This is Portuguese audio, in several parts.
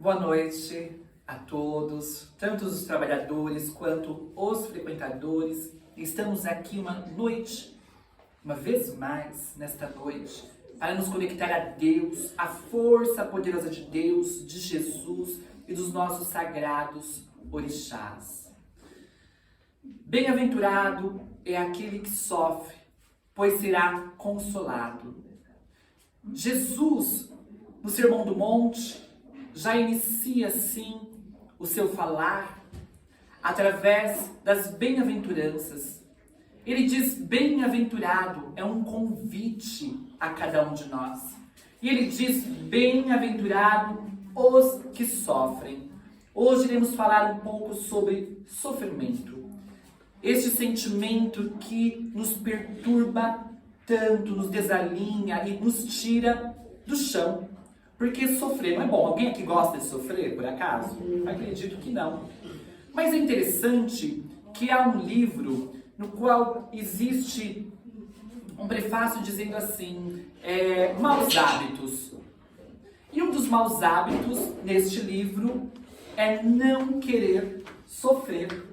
Boa noite a todos, tanto os trabalhadores quanto os frequentadores. Estamos aqui uma vez mais, nesta noite, para nos conectar a Deus, a força poderosa de Deus, de Jesus e dos nossos sagrados orixás. Bem-aventurado é aquele que sofre, pois será consolado. Jesus, no Sermão do Monte, já inicia assim o seu falar através das bem-aventuranças. Ele diz: bem-aventurado é um convite a cada um de nós. E ele diz: bem-aventurado os que sofrem. Hoje iremos falar um pouco sobre sofrimento. Este sentimento que nos perturba tanto, nos desalinha e nos tira do chão. Porque sofrer não é bom. Alguém aqui gosta de sofrer, por acaso? Acredito que não. Mas é interessante que há um livro no qual existe um prefácio dizendo assim, maus hábitos. E um dos maus hábitos neste livro é não querer sofrer.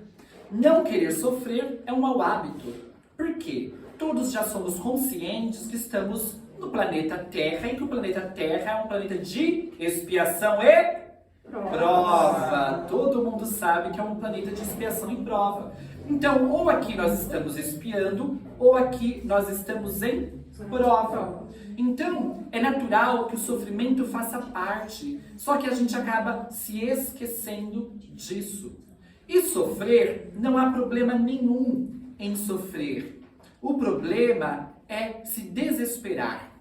Não querer sofrer é um mau hábito. Por quê? Todos já somos conscientes que estamos no planeta Terra e que o planeta Terra é um planeta de expiação e prova. Todo mundo sabe que é um planeta de expiação e prova. Então, ou aqui nós estamos expiando, ou aqui nós estamos em prova. Então, é natural que o sofrimento faça parte, só que a gente acaba se esquecendo disso. E sofrer, não há problema nenhum em sofrer. O problema é se desesperar.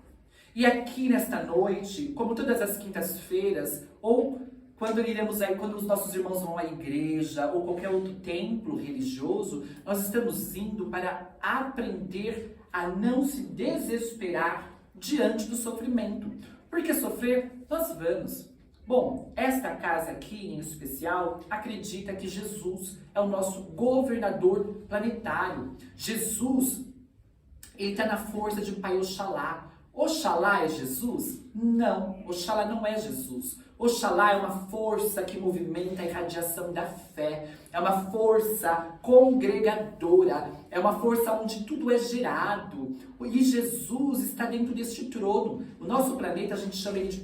E aqui nesta noite, como todas as quintas-feiras, ou quando os nossos irmãos vão à igreja, ou qualquer outro templo religioso, nós estamos indo para aprender a não se desesperar diante do sofrimento. Porque sofrer, nós vamos. Bom, esta casa aqui em especial acredita que Jesus é o nosso governador planetário. Jesus, ele está na força de Pai Oxalá. Oxalá é Jesus? Não, Oxalá não é Jesus. Oxalá é uma força que movimenta a irradiação da fé. É uma força congregadora. É uma força onde tudo é gerado. E Jesus está dentro deste trono. O nosso planeta, a gente chama ele de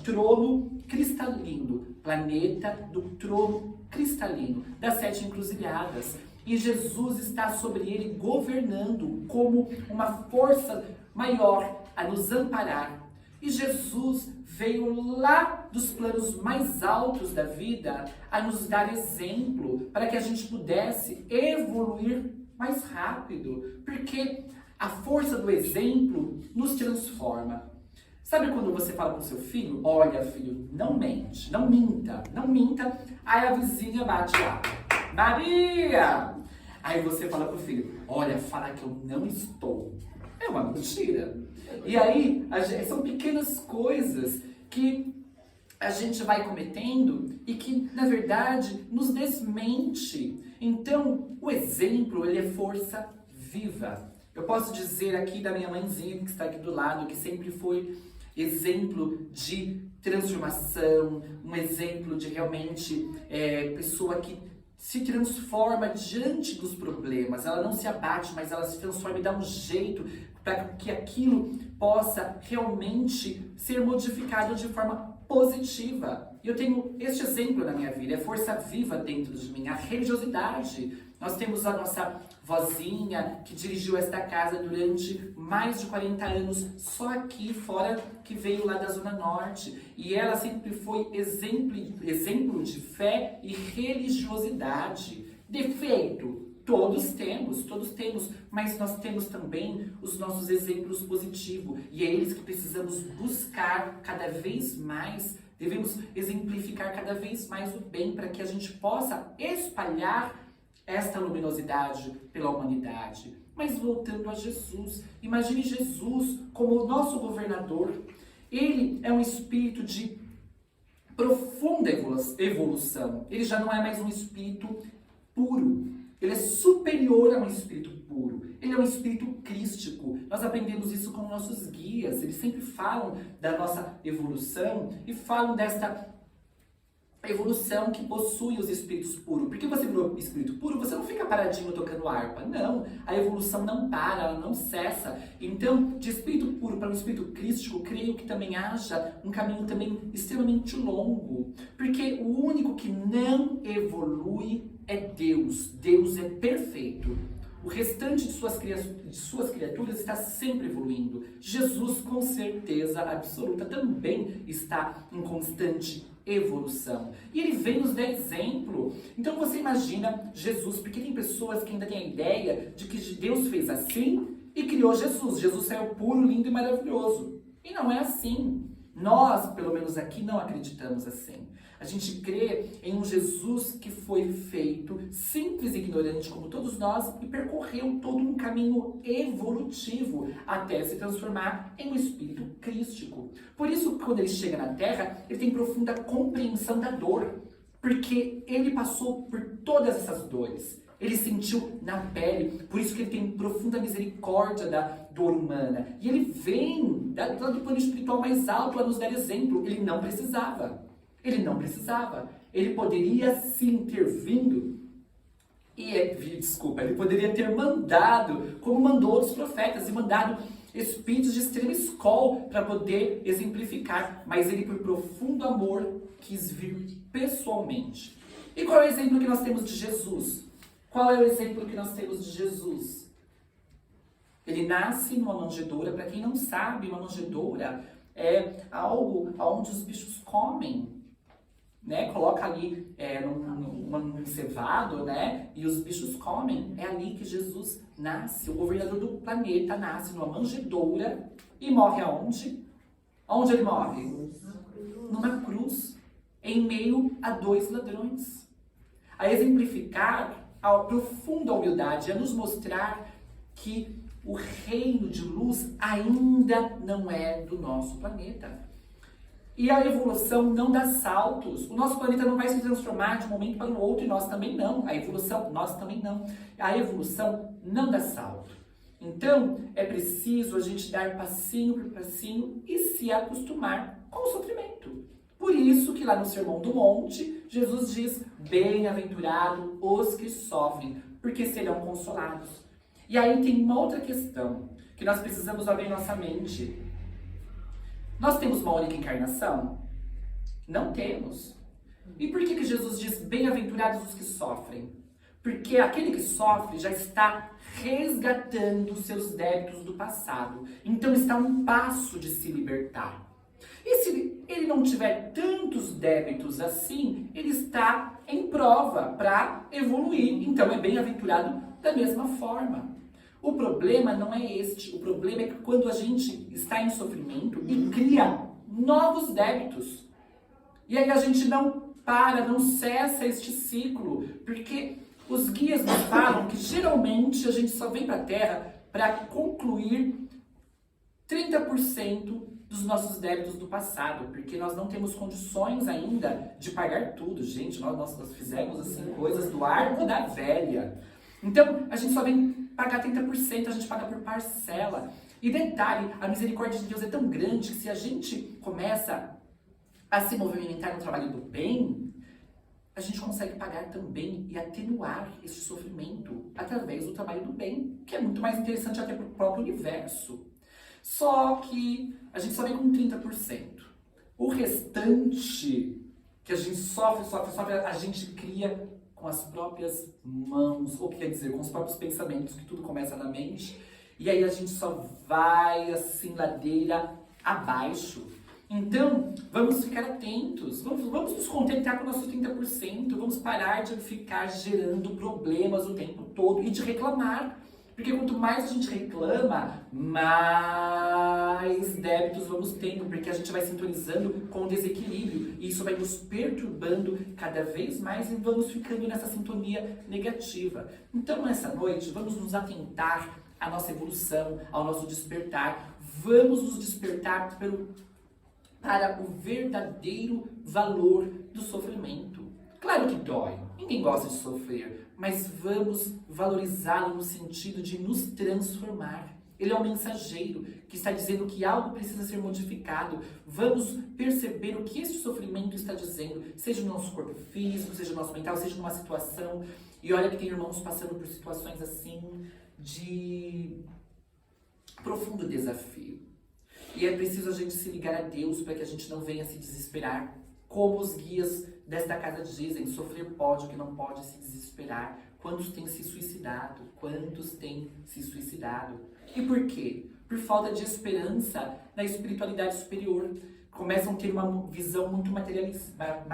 trono cristalino. Planeta do trono cristalino, das 7 encruzilhadas. E Jesus está sobre ele governando como uma força maior a nos amparar. E Jesus veio lá dos planos mais altos da vida a nos dar exemplo para que a gente pudesse evoluir mais rápido. Porque a força do exemplo nos transforma. Sabe quando você fala para o seu filho: olha, filho, não mente, não minta, não minta. Aí a vizinha bate lá: Maria! Aí você fala pro filho: olha, fala que eu não estou. É uma mentira. E aí, são pequenas coisas que a gente vai cometendo e que, na verdade, nos desmente. Então, o exemplo, ele é força viva. Eu posso dizer aqui da minha mãezinha, que está aqui do lado, que sempre foi exemplo de transformação, um exemplo de realmente pessoa que se transforma diante dos problemas. Ela não se abate, mas ela se transforma e dá um jeito para que aquilo possa realmente ser modificado de forma positiva. E eu tenho este exemplo na minha vida, é força viva dentro de mim, a religiosidade. Nós temos a nossa vozinha que dirigiu esta casa durante mais de 40 anos, só aqui fora, que veio lá da Zona Norte. E ela sempre foi exemplo de fé e religiosidade. Defeito? Todos temos, mas nós temos também os nossos exemplos positivos. E é eles que precisamos buscar cada vez mais. Devemos exemplificar cada vez mais o bem para que a gente possa espalhar esta luminosidade pela humanidade. Mas voltando a Jesus, imagine Jesus como o nosso governador. Ele é um espírito de profunda evolução. Ele já não é mais um espírito puro. Ele é superior a um espírito puro. Ele é um espírito crístico. Nós aprendemos isso com nossos guias. Eles sempre falam da nossa evolução e falam desta a evolução que possui os espíritos puros. Porque você virou espírito puro, você não fica paradinho tocando harpa. Não, a evolução não para, ela não cessa. Então, de espírito puro para um espírito crístico, creio que também haja um caminho também extremamente longo. Porque o único que não evolui é Deus. Deus é perfeito. O restante de suas criaturas está sempre evoluindo. Jesus, com certeza absoluta, também está em constante evolução. E ele vem nos dar exemplo. Então você imagina Jesus, porque tem pessoas que ainda têm a ideia de que Deus fez assim e criou Jesus. Jesus saiu puro, lindo e maravilhoso. E não é assim. Nós, pelo menos aqui, não acreditamos assim. A gente crê em um Jesus que foi feito simples e ignorante como todos nós e percorreu todo um caminho evolutivo até se transformar em um espírito crístico. Por isso, quando ele chega na Terra, ele tem profunda compreensão da dor, porque ele passou por todas essas dores. Ele sentiu na pele, por isso que ele tem profunda misericórdia da dor humana. E ele vem do plano espiritual mais alto a nos dar exemplo. Ele não precisava. Ele poderia sim ter vindo ele poderia ter mandado, como mandou outros profetas, e mandado espíritos de extrema escola para poder exemplificar. Mas ele, por profundo amor, quis vir pessoalmente. E qual é o exemplo que nós temos de Jesus? Ele nasce numa manjedoura. Para quem não sabe, uma manjedoura é algo onde os bichos comem. Né? Coloca ali num cevado, né? E os bichos comem. É ali que Jesus nasce. O governador do planeta nasce numa manjedoura e morre aonde? Onde ele morre? Numa cruz, em meio a 2 ladrões. A exemplificar a profunda humildade, a nos mostrar que o reino de luz ainda não é do nosso planeta. E a evolução não dá saltos. O nosso planeta não vai se transformar de um momento para o outro e nós também não. Nós também não. A evolução não dá salto. Então, é preciso a gente dar passinho por passinho e se acostumar com o sofrimento. Por isso que lá no Sermão do Monte, Jesus diz: bem-aventurado os que sofrem, porque serão consolados. E aí tem uma outra questão que nós precisamos abrir nossa mente. Nós temos uma única encarnação? Não temos. E por que Jesus diz bem-aventurados os que sofrem? Porque aquele que sofre já está resgatando os seus débitos do passado. Então está a um passo de se libertar. E se ele não tiver tantos débitos assim, ele está em prova para evoluir. Então é bem-aventurado da mesma forma. O problema não é este. O problema é que quando a gente está em sofrimento e cria novos débitos. E aí a gente não cessa este ciclo. Porque os guias nos falam que geralmente a gente só vem para a Terra para concluir 30% dos nossos débitos do passado. Porque nós não temos condições ainda de pagar tudo. Gente, nós fizemos assim coisas do arco da velha. Então, a gente só vem pagar 30%, a gente paga por parcela. E detalhe, a misericórdia de Deus é tão grande que se a gente começa a se movimentar no trabalho do bem, a gente consegue pagar também e atenuar esse sofrimento através do trabalho do bem, que é muito mais interessante até para o próprio universo. Só que a gente só vem com 30%. O restante que a gente sofre, a gente cria com as próprias mãos, ou quer dizer, com os próprios pensamentos, que tudo começa na mente, e aí a gente só vai assim, ladeira abaixo. Então, vamos ficar atentos, vamos nos contentar com o nosso 30%, vamos parar de ficar gerando problemas o tempo todo e de reclamar. Porque quanto mais a gente reclama, mais débitos vamos tendo, porque a gente vai sintonizando com o desequilíbrio e isso vai nos perturbando cada vez mais e vamos ficando nessa sintonia negativa. Então, nessa noite, vamos nos atentar à nossa evolução, ao nosso despertar. Vamos nos despertar para o verdadeiro valor do sofrimento. Claro que dói, ninguém gosta de sofrer, mas vamos valorizá-lo no sentido de nos transformar. Ele é um mensageiro que está dizendo que algo precisa ser modificado. Vamos perceber o que esse sofrimento está dizendo, seja no nosso corpo físico, seja no nosso mental, seja numa situação. E olha que tem irmãos passando por situações assim de profundo desafio. E é preciso a gente se ligar a Deus para que a gente não venha se desesperar. Como os guias desta casa dizem, sofrer pode, o que não pode é se desesperar. Quantos têm se suicidado? Quantos têm se suicidado? E por quê? Por falta de esperança na espiritualidade superior. Começam a ter uma visão muito materializada.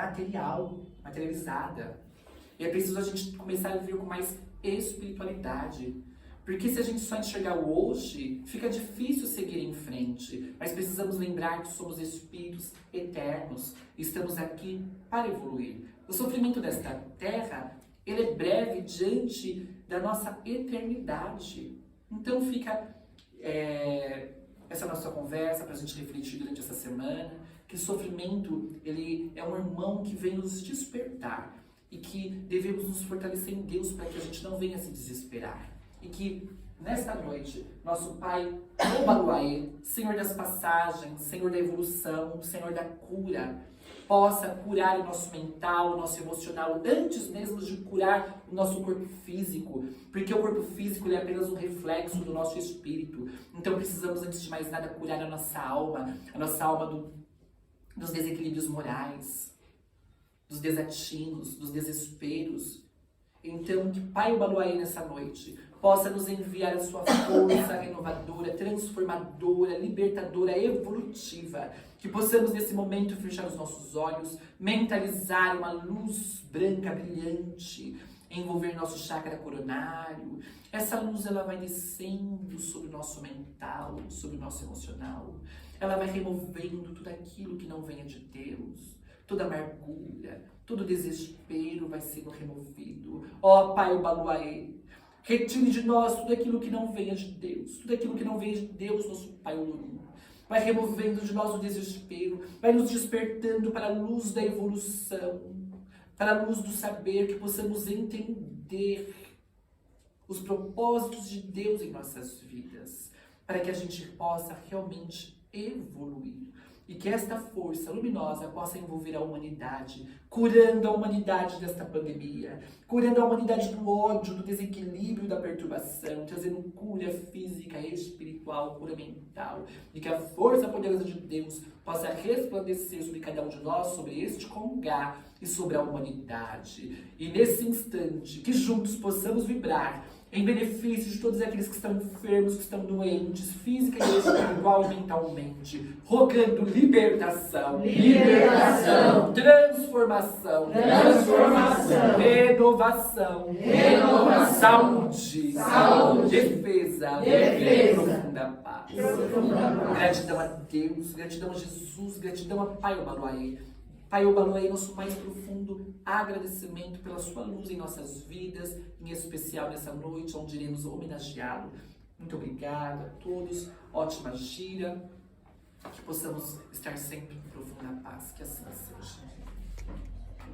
E é preciso a gente começar a viver com mais espiritualidade. Porque se a gente só enxergar o hoje, fica difícil seguir em frente. Mas precisamos lembrar que somos espíritos eternos. Estamos aqui para evoluir. O sofrimento desta terra, ele é breve diante da nossa eternidade. Então fica essa nossa conversa para a gente refletir durante essa semana. Que o sofrimento, ele é um irmão que vem nos despertar. E que devemos nos fortalecer em Deus para que a gente não venha se desesperar. E que, nesta noite, nosso Pai, Obaluaê, Senhor das passagens, Senhor da evolução, Senhor da cura, possa curar o nosso mental, o nosso emocional, antes mesmo de curar o nosso corpo físico. Porque o corpo físico ele é apenas um reflexo do nosso espírito. Então precisamos, antes de mais nada, curar a nossa alma dos desequilíbrios morais, dos desatinos, dos desesperos. Então, que Pai Obaluaê nessa noite possa nos enviar a sua força renovadora, transformadora, libertadora, evolutiva. Que possamos nesse momento fechar os nossos olhos, mentalizar uma luz branca, brilhante, envolver nosso chakra coronário. Essa luz ela vai descendo sobre o nosso mental, sobre o nosso emocional. Ela vai removendo tudo aquilo que não venha de Deus. Toda amargura, todo desespero vai sendo removido. Ó Pai Obaluaê, retire de nós tudo aquilo que não venha de Deus. Tudo aquilo que não venha de Deus, nosso Pai Olorum. Vai removendo de nós o desespero. Vai nos despertando para a luz da evolução. Para a luz do saber, que possamos entender os propósitos de Deus em nossas vidas. Para que a gente possa realmente evoluir. E que esta força luminosa possa envolver a humanidade, curando a humanidade desta pandemia, curando a humanidade do ódio, do desequilíbrio, da perturbação, trazendo cura física, espiritual, cura mental. E que a força poderosa de Deus possa resplandecer sobre cada um de nós, sobre este congá e sobre a humanidade. E nesse instante, que juntos possamos vibrar em benefício de todos aqueles que estão enfermos, que estão doentes, física e espiritual e mentalmente, rogando libertação, libertação, transformação, transformação, renovação, renovação, saúde, saúde, defesa, defesa, profunda paz. profunda paz. Gratidão a Deus, gratidão a Jesus, gratidão a Pai Obaluaê. Pai Obaluaê, nosso mais profundo agradecimento pela sua luz em nossas vidas, em especial nessa noite, onde iremos homenageá-lo. Muito obrigado a todos, ótima gira, que possamos estar sempre em profunda paz, que assim seja.